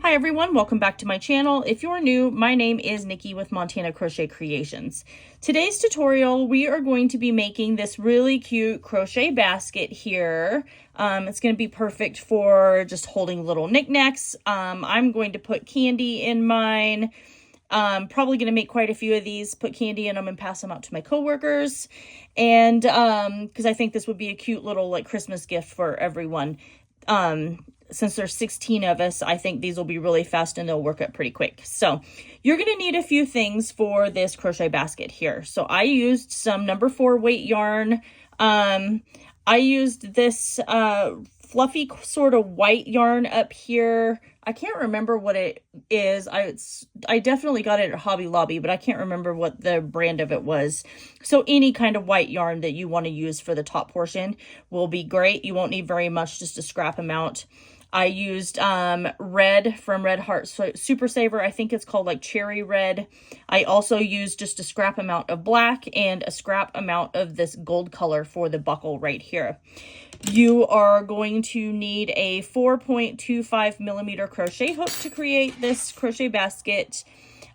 Hi everyone, welcome back to my channel. If you're new, my name is Nikki with Montana Crochet Creations. Today's tutorial, we are going to be making this really cute crochet basket here. It's going to be perfect for just holding little knickknacks. I'm going to put candy in mine. Probably going to make quite a few of these, put candy in them and pass them out to my coworkers. And because I think this would be a cute little like Christmas gift for everyone. Since there's 16 of us, I think these will be really fast and they'll work up pretty quick. So you're going to need a few things for this crochet basket here. So I used some number 4 weight yarn. I used this fluffy sort of white yarn up here. I can't remember what it is. I definitely got it at Hobby Lobby, but I can't remember what the brand of it was. So any kind of white yarn that you want to use for the top portion will be great. You won't need very much, just a scrap amount. I used red from Red Heart Super Saver. I think it's called like cherry red. I also used just a scrap amount of black and a scrap amount of this gold color for the buckle right here. You are going to need a 4.25 millimeter crochet hook to create this crochet basket,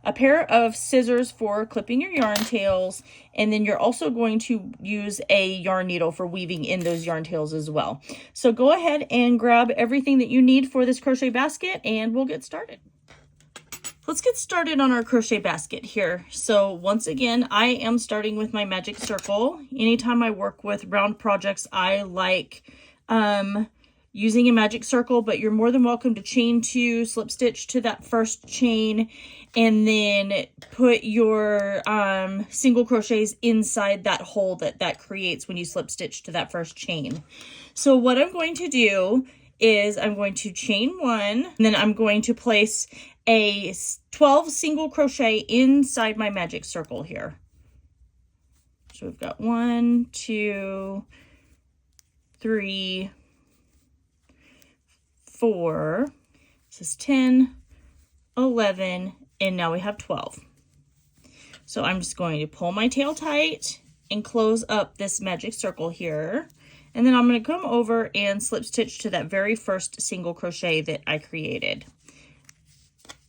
a pair of scissors for clipping your yarn tails, and then you're also going to use a yarn needle for weaving in those yarn tails as well. So go ahead and grab everything that you need for this crochet basket and we'll get started. Let's get started on our crochet basket here. So once again, I am starting with my magic circle. Anytime I work with round projects, I like using a magic circle, but you're more than welcome to chain 2, slip stitch to that first chain, and then put your single crochets inside that hole that creates when you slip stitch to that first chain. So what I'm going to do is I'm going to chain 1, and then I'm going to place a 12 single crochet inside my magic circle here. So we've got 1, 2, 3, 4, this is 10, 11, and now we have 12. So I'm just going to pull my tail tight and close up this magic circle here. And then I'm going to come over and slip stitch to that very first single crochet that I created.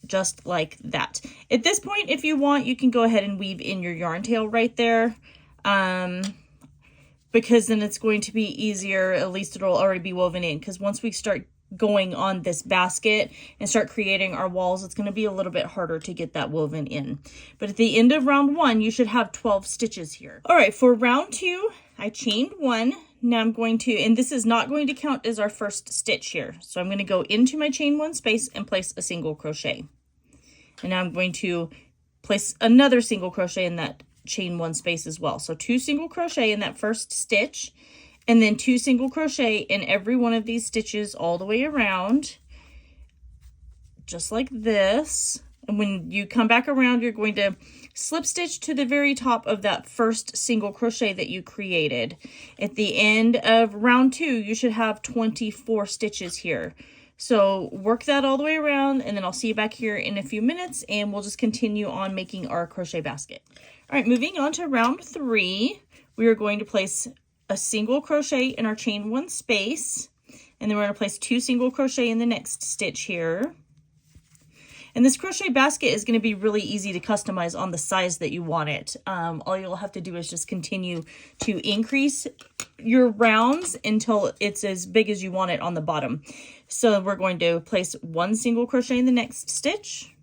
Just like that. At this point, if you want, you can go ahead and weave in your yarn tail right there. Because then it's going to be easier, at least it'll already be woven in. Because once we start going on this basket and start creating our walls, it's going to be a little bit harder to get that woven in. But at the end of round 1, you should have 12 stitches here. All right, for round 2, I chained 1. Now I'm going to, and this is not going to count as our first stitch here. So I'm going to go into my chain 1 space and place a single crochet. And now I'm going to place another single crochet in that chain 1 space as well. So 2 single crochet in that first stitch, and then 2 single crochet in every one of these stitches all the way around, just like this. And when you come back around, you're going to slip stitch to the very top of that first single crochet that you created. At the end of round 2, you should have 24 stitches here. So work that all the way around, and then I'll see you back here in a few minutes, and we'll just continue on making our crochet basket. All right, moving on to round 3, we are going to place a single crochet in our chain 1 space, and then we're going to place 2 single crochet in the next stitch here. And this crochet basket is going to be really easy to customize on the size that you want it. All you'll have to do is just continue to increase your rounds until it's as big as you want it on the bottom. So we're going to place 1 single crochet in the next stitch,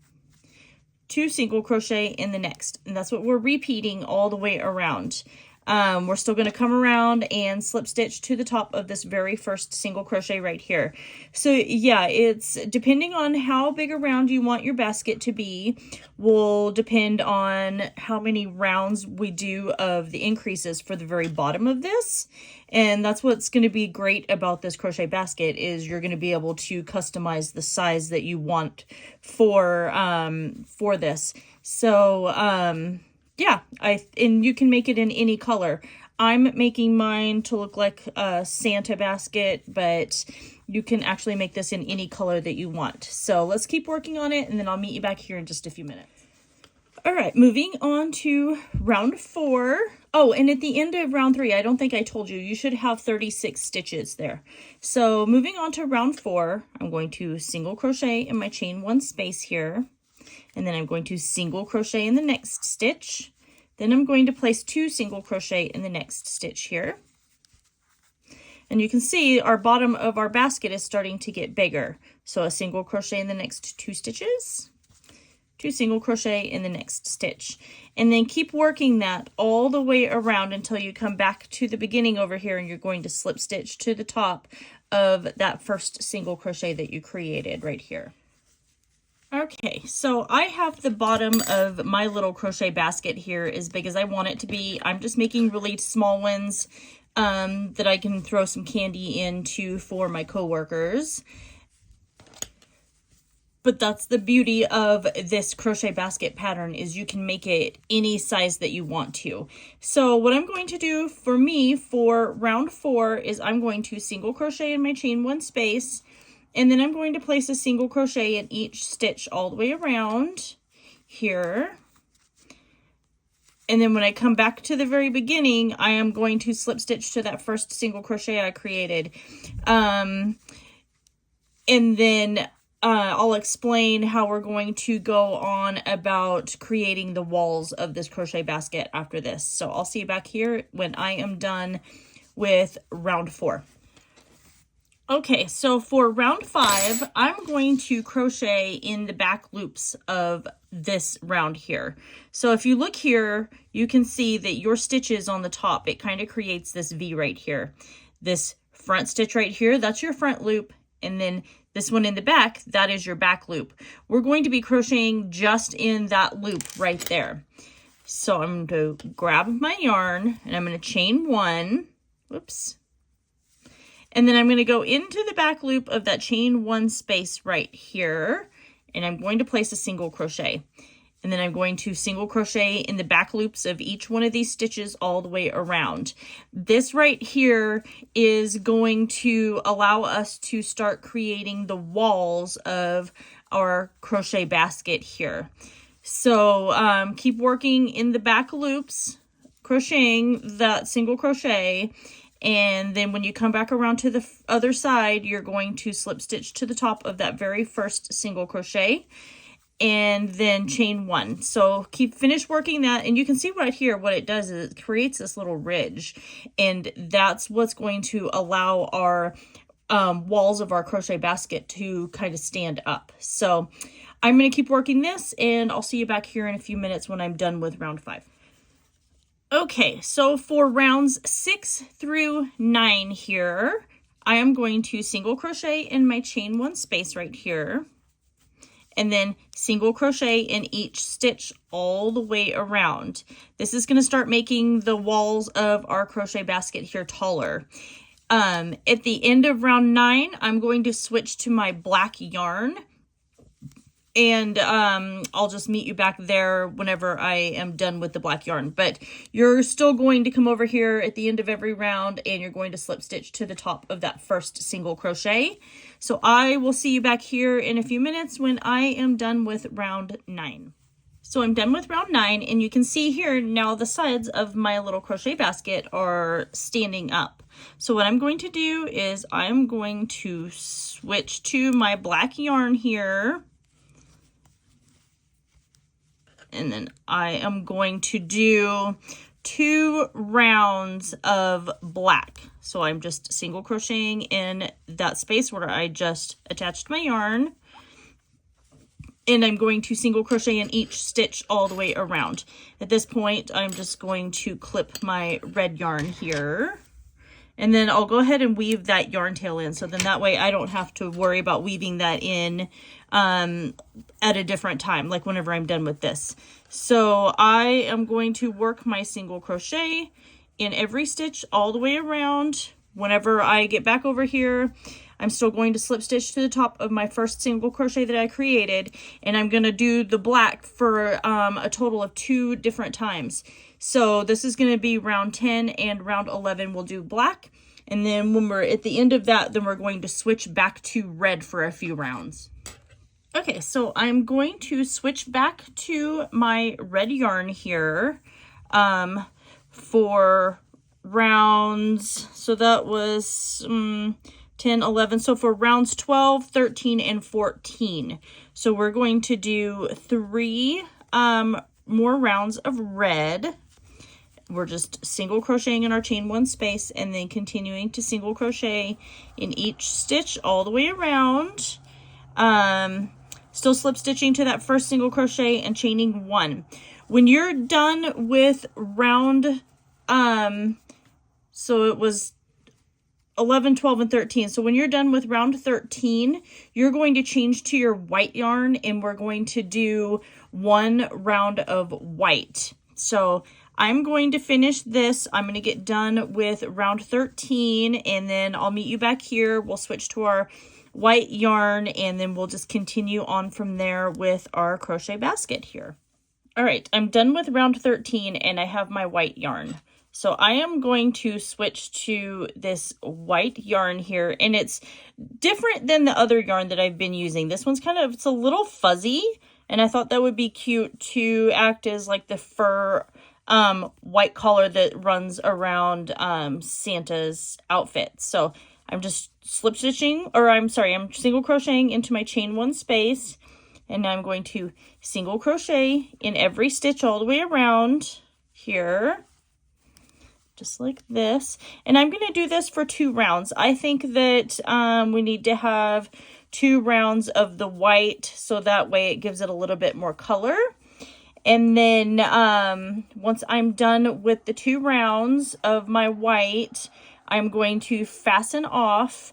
2 single crochet in the next, and that's what we're repeating all the way around. We're still going to come around and slip stitch to the top of this very first single crochet right here. So yeah, it's depending on how big around you want your basket to be, will depend on how many rounds we do of the increases for the very bottom of this. And that's what's going to be great about this crochet basket, is you're going to be able to customize the size that you want for this. So, yeah, and you can make it in any color. I'm making mine to look like a Santa basket, but you can actually make this in any color that you want. So let's keep working on it, and then I'll meet you back here in just a few minutes. All right, moving on to round 4. Oh, and at the end of round 3, I don't think I told you, you should have 36 stitches there. So moving on to round 4, I'm going to single crochet in my chain 1 space here, and then I'm going to single crochet in the next stitch. Then I'm going to place 2 single crochet in the next stitch here. And you can see our bottom of our basket is starting to get bigger. So a single crochet in the next 2 stitches, 2 single crochet in the next stitch, and then keep working that all the way around until you come back to the beginning over here, and you're going to slip stitch to the top of that first single crochet that you created right here. Okay, so I have the bottom of my little crochet basket here as big as I want it to be. I'm just making really small ones that I can throw some candy into for my coworkers. But that's the beauty of this crochet basket pattern, is you can make it any size that you want to. So what I'm going to do for me for round 4 is I'm going to single crochet in my chain 1 space, and then I'm going to place a single crochet in each stitch all the way around here. And then when I come back to the very beginning, I am going to slip stitch to that first single crochet I created. And then I'll explain how we're going to go on about creating the walls of this crochet basket after this. So I'll see you back here when I am done with round 4. Okay, so for round 5, I'm going to crochet in the back loops of this round here. So if you look here, you can see that your stitches on the top, it kind of creates this V right here. This front stitch right here, that's your front loop, and then this one in the back, that is your back loop. We're going to be crocheting just in that loop right there. So I'm going to grab my yarn, and I'm going to chain 1, whoops, and then I'm going to go into the back loop of that chain 1 space right here, and I'm going to place a single crochet. And then I'm going to single crochet in the back loops of each one of these stitches all the way around. This right here is going to allow us to start creating the walls of our crochet basket here. So keep working in the back loops, crocheting that single crochet, and then when you come back around to the other side, you're going to slip stitch to the top of that very first single crochet, and then chain 1. So finish working that, and you can see right here what it does is it creates this little ridge, and that's what's going to allow our walls of our crochet basket to kind of stand up. So I'm going to keep working this, and I'll see you back here in a few minutes when I'm done with round 5. Okay, so for rounds 6 through 9 here, I am going to single crochet in my chain 1 space right here, and then single crochet in each stitch all the way around. This is going to start making the walls of our crochet basket here taller. At the end of round 9, I'm going to switch to my black yarn, and I'll just meet you back there whenever I am done with the black yarn. But you're still going to come over here at the end of every round, and you're going to slip stitch to the top of that first single crochet. So I will see you back here in a few minutes when I am done with round 9. So I'm done with round 9, and you can see here now the sides of my little crochet basket are standing up. So what I'm going to do is I'm going to switch to my black yarn here, and then I am going to do 2 rounds of black. So I'm just single crocheting in that space where I just attached my yarn, and I'm going to single crochet in each stitch all the way around. At this point, I'm just going to clip my red yarn here, and then I'll go ahead and weave that yarn tail in, so then that way I don't have to worry about weaving that in at a different time, like whenever I'm done with this. So I am going to work my single crochet in every stitch all the way around. Whenever I get back over here, I'm still going to slip stitch to the top of my first single crochet that I created, and I'm going to do the black for a total of 2 different times. So this is going to be round 10, and round 11 we'll do black, and then when we're at the end of that, then we're going to switch back to red for a few rounds. Okay, so I'm going to switch back to my red yarn here. for rounds. So that was 10, 11. So for rounds 12, 13, and 14. So we're going to do 3 more rounds of red. We're just single crocheting in our chain 1 space and then continuing to single crochet in each stitch all the way around. Still slip stitching to that first single crochet and chaining 1. When you're done with round, so it was 11, 12, and 13. So when you're done with round 13, you're going to change to your white yarn and we're going to do 1 round of white. So I'm going to finish this. I'm going to get done with round 13 and then I'll meet you back here. We'll switch to our white yarn and then we'll just continue on from there with our crochet basket here. All right, I'm done with round 13 and I have my white yarn. So I am going to switch to this white yarn here, and it's different than the other yarn that I've been using. This one's it's a little fuzzy, and I thought that would be cute to act as like the fur white collar that runs around Santa's outfit. So I'm just slip stitching, or I'm single crocheting into my chain 1 space, and I'm going to single crochet in every stitch all the way around here. Just like this. And I'm going to do this for 2 rounds. I think that we need to have 2 rounds of the white so that way it gives it a little bit more color. And then once I'm done with the 2 rounds of my white, I'm going to fasten off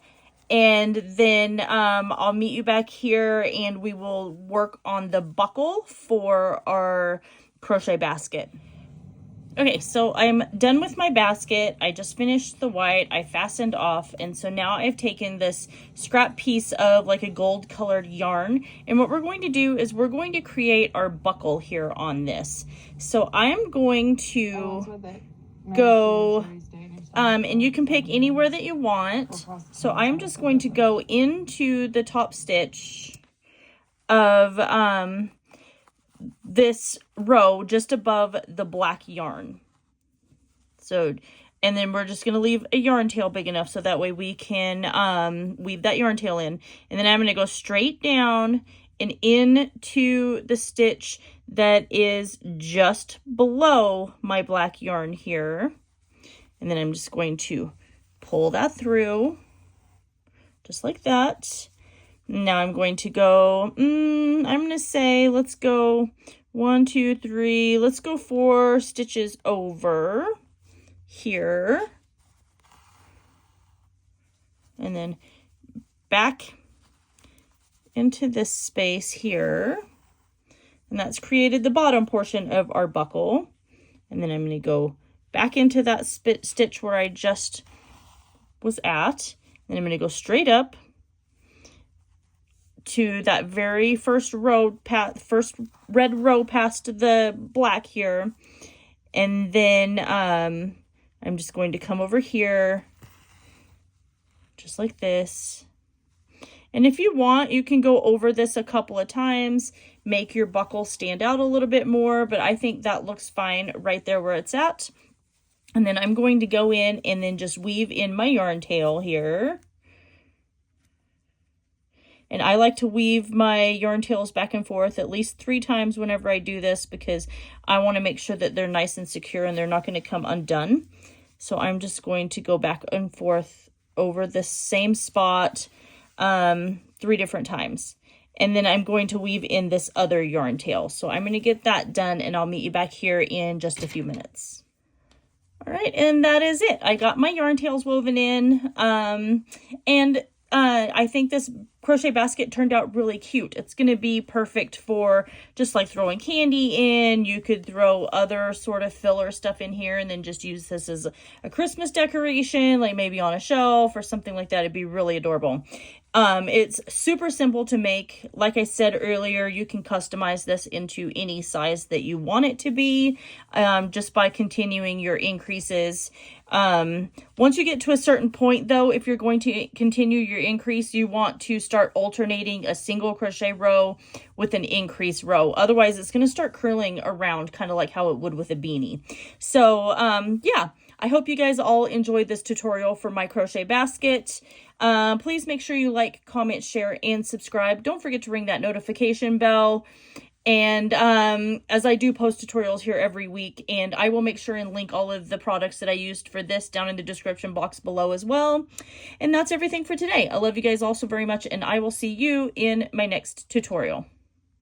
and then I'll meet you back here and we will work on the buckle for our crochet basket. Okay, so I'm done with my basket. I just finished the white. I fastened off. And so now I've taken this scrap piece of like a gold colored yarn. And what we're going to do is we're going to create our buckle here on this. So I'm going to go, and you can pick anywhere that you want. So I'm just going to go into the top stitch of this row just above the black yarn. So, and then we're just going to leave a yarn tail big enough so that way we can weave that yarn tail in. And then I'm going to go straight down and into the stitch that is just below my black yarn here. And then I'm just going to pull that through just like that. Now I'm going to go, I'm going to say, let's go 1, 2, 3, let's go 4 stitches over here. And then back into this space here. And that's created the bottom portion of our buckle. And then I'm going to go back into that stitch where I just was at. And I'm going to go straight up to that very first row, first red row past the black here. And then I'm just going to come over here just like this. And if you want, you can go over this a couple of times, make your buckle stand out a little bit more, but I think that looks fine right there where it's at. And then I'm going to go in and then just weave in my yarn tail here. And I like to weave my yarn tails back and forth at least 3 times whenever I do this because I want to make sure that they're nice and secure and they're not going to come undone. So I'm just going to go back and forth over the same spot 3 different times. And then I'm going to weave in this other yarn tail. So I'm going to get that done and I'll meet you back here in just a few minutes. All right, and that is it. I got my yarn tails woven in. I think this crochet basket turned out really cute. It's going to be perfect for just like throwing candy in. You could throw other sort of filler stuff in here and then just use this as a Christmas decoration, like maybe on a shelf or something like that. It'd be really adorable. It's super simple to make. Like I said earlier, you can customize this into any size that you want it to be, just by continuing your increases. Once you get to a certain point though, if you're going to continue your increase, you want to start alternating a single crochet row with an increase row. Otherwise it's going to start curling around, kind of like how it would with a beanie. So, yeah, I hope you guys all enjoyed this tutorial for my crochet basket. Please make sure you like, comment, share, and subscribe. Don't forget to ring that notification bell. And as I do post tutorials here every week, and I will make sure and link all of the products that I used for this down in the description box below as well. And that's everything for today. I love you guys all so very much, and I will see you in my next tutorial.